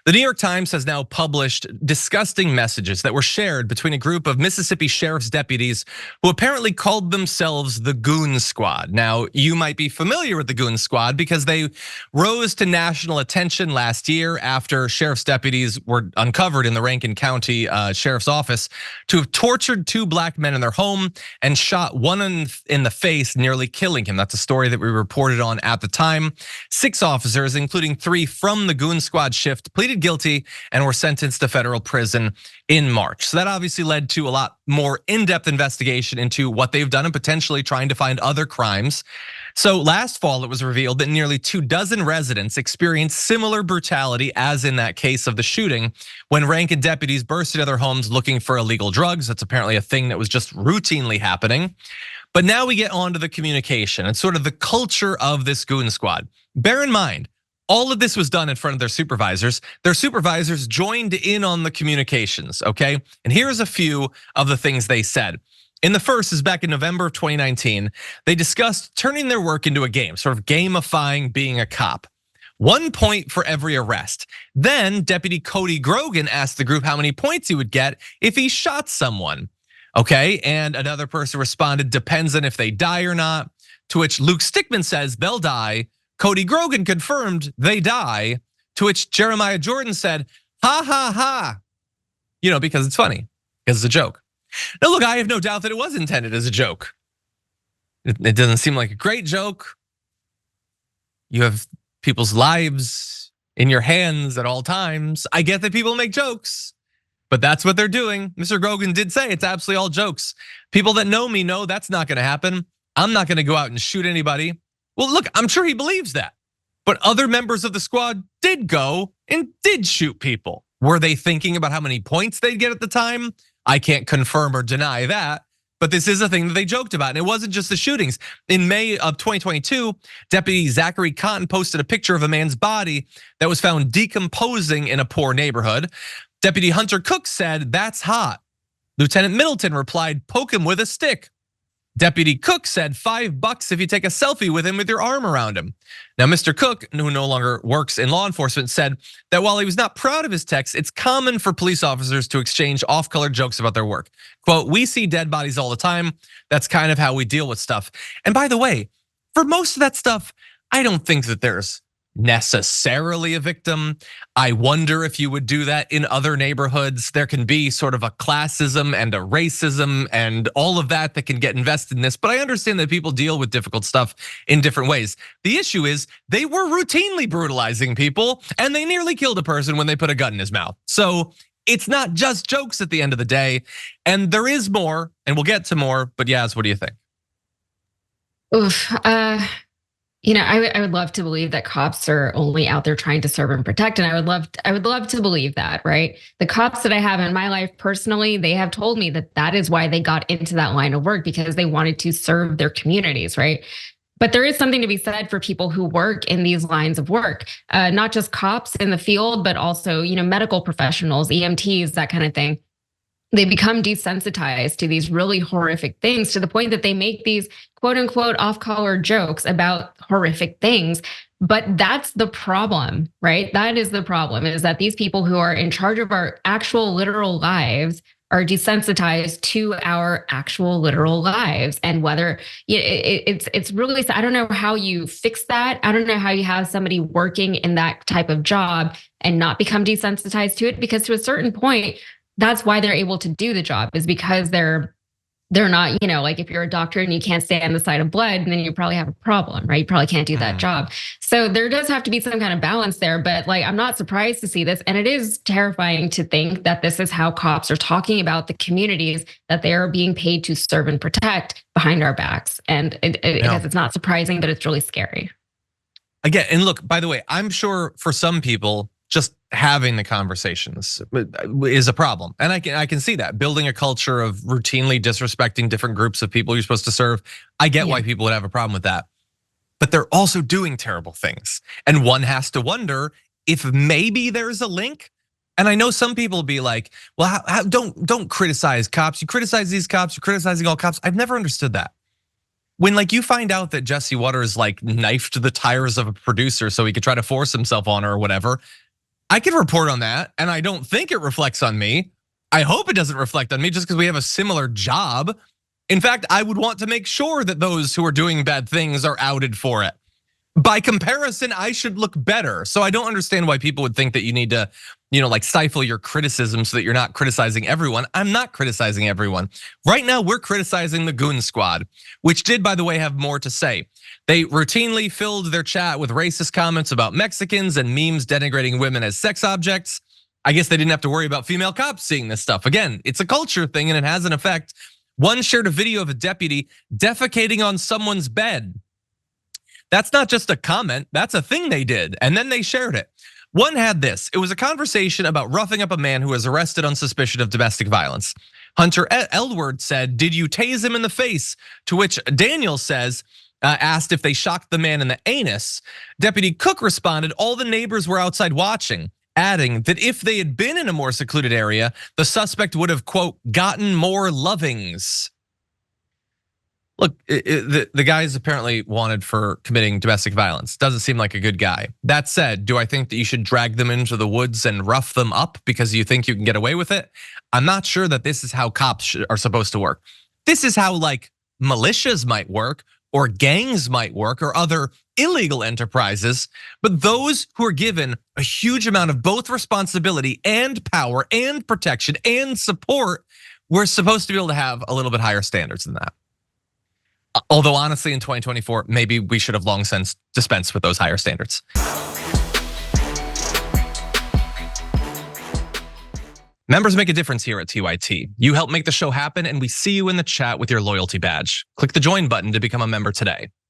The New York Times has now published disgusting messages that were shared between a group of Mississippi sheriff's deputies who apparently called themselves the Goon Squad. Now, you might be familiar with the Goon Squad because they rose to national attention last year after sheriff's deputies were uncovered in the Rankin County Sheriff's Office to have tortured two black men in their home and shot one in the face, nearly killing him. That's a story that we reported on at the time. 6 officers, including 3 from the Goon Squad shift, pleaded guilty and were sentenced to federal prison in March. So that obviously led to a lot more in-depth investigation into what they've done and potentially trying to find other crimes. So last fall, it was revealed that nearly 24 residents experienced similar brutality as in that case of the shooting when Rankin deputies burst into their homes looking for illegal drugs. That's apparently a thing that was just routinely happening. But now we get on to the communication and sort of the culture of this Goon Squad. Bear in mind, all of this was done in front of their supervisors. Their supervisors joined in on the communications, okay? And here's a few of the things they said. In the first is back in November of 2019, they discussed turning their work into a game, sort of gamifying being a cop. 1 point for every arrest. Then Deputy Cody Grogan asked the group how many points he would get if he shot someone. Okay, and another person responded, depends on if they die or not. To which Luke Stickman says they'll die. Cody Grogan confirmed they die, to which Jeremiah Jordan said, ha ha ha. Because it's funny, because it's a joke. Now look, I have no doubt that it was intended as a joke. It doesn't seem like a great joke. You have people's lives in your hands at all times. I get that people make jokes, but that's what they're doing. Mr. Grogan did say it's absolutely all jokes. People that know me know that's not gonna happen. I'm not gonna go out and shoot anybody. Well, look, I'm sure he believes that. But other members of the squad did go and did shoot people. Were they thinking about how many points they'd get at the time? I can't confirm or deny that, but this is a thing that they joked about. And it wasn't just the shootings. In May of 2022, Deputy Zachary Cotton posted a picture of a man's body that was found decomposing in a poor neighborhood. Deputy Hunter Cook said, that's hot. Lieutenant Middleton replied, poke him with a stick. Deputy Cook said $5 if you take a selfie with him with your arm around him. Now, Mr. Cook, who no longer works in law enforcement, said that while he was not proud of his text, it's common for police officers to exchange off-color jokes about their work. Quote, we see dead bodies all the time. That's kind of how we deal with stuff. And by the way, for most of that stuff, I don't think that there's necessarily a victim. I wonder if you would do that in other neighborhoods. There can be sort of a classism and a racism and all of that can get invested in this. But I understand that people deal with difficult stuff in different ways. The issue is they were routinely brutalizing people and they nearly killed a person when they put a gun in his mouth. So it's not just jokes at the end of the day. And there is more, and we'll get to more, but Yaz, what do you think? Oof, I would love to believe that cops are only out there trying to serve and protect, and I would love to believe that, right? The cops that I have in my life personally, they have told me that is why they got into that line of work, because they wanted to serve their communities, right? But there is something to be said for people who work in these lines of work, not just cops in the field, but also medical professionals, EMTs, that kind of thing. They become desensitized to these really horrific things to the point that they make these quote unquote off-color jokes about horrific things. But that's the problem, right? That is the problem, is that these people who are in charge of our actual literal lives are desensitized to our actual literal lives. And whether it's really, I don't know how you fix that. I don't know how you have somebody working in that type of job and not become desensitized to it, because to a certain point, that's why they're able to do the job, is because they're not, like if you're a doctor and you can't stand the sight of blood, then you probably have a problem, right? You probably can't do that job. So there does have to be some kind of balance there, but I'm not surprised to see this. And it is terrifying to think that this is how cops are talking about the communities that they are being paid to serve and protect behind our backs. And it's not surprising, but it's really scary. Again, and look, by the way, I'm sure for some people, just having the conversations is a problem. And I can see that. Building a culture of routinely disrespecting different groups of people you're supposed to serve. I get why people would have a problem with that. But they're also doing terrible things. And one has to wonder if maybe there's a link. And I know some people will be like, well, don't criticize cops. You criticize these cops, you're criticizing all cops. I've never understood that. When you find out that Jesse Waters knifed the tires of a producer so he could try to force himself on her or whatever, I can report on that, and I don't think it reflects on me. I hope it doesn't reflect on me just because we have a similar job. In fact, I would want to make sure that those who are doing bad things are outed for it. By comparison, I should look better. So I don't understand why people would think that you need to, like stifle your criticism so that you're not criticizing everyone. I'm not criticizing everyone. Right now, we're criticizing the Goon Squad, which did, by the way, have more to say. They routinely filled their chat with racist comments about Mexicans and memes denigrating women as sex objects. I guess they didn't have to worry about female cops seeing this stuff. Again, it's a culture thing and it has an effect. One shared a video of a deputy defecating on someone's bed. That's not just a comment, that's a thing they did, and then they shared it. One had this, it was a conversation about roughing up a man who was arrested on suspicion of domestic violence. Hunter Eldward said, "Did you tase him in the face?" To which Daniel says, asked if they shocked the man in the anus. Deputy Cook responded, "All the neighbors were outside watching," adding that if they had been in a more secluded area, the suspect would have, quote, "gotten more lovings." Look, the guy is apparently wanted for committing domestic violence. Doesn't seem like a good guy. That said, do I think that you should drag them into the woods and rough them up because you think you can get away with it? I'm not sure that this is how cops are supposed to work. This is how like militias might work or gangs might work or other illegal enterprises. But those who are given a huge amount of both responsibility and power and protection and support, we're supposed to be able to have a little bit higher standards than that. Although honestly, in 2024, maybe we should have long since dispensed with those higher standards. Members make a difference here at TYT. You help make the show happen, and we see you in the chat with your loyalty badge. Click the join button to become a member today.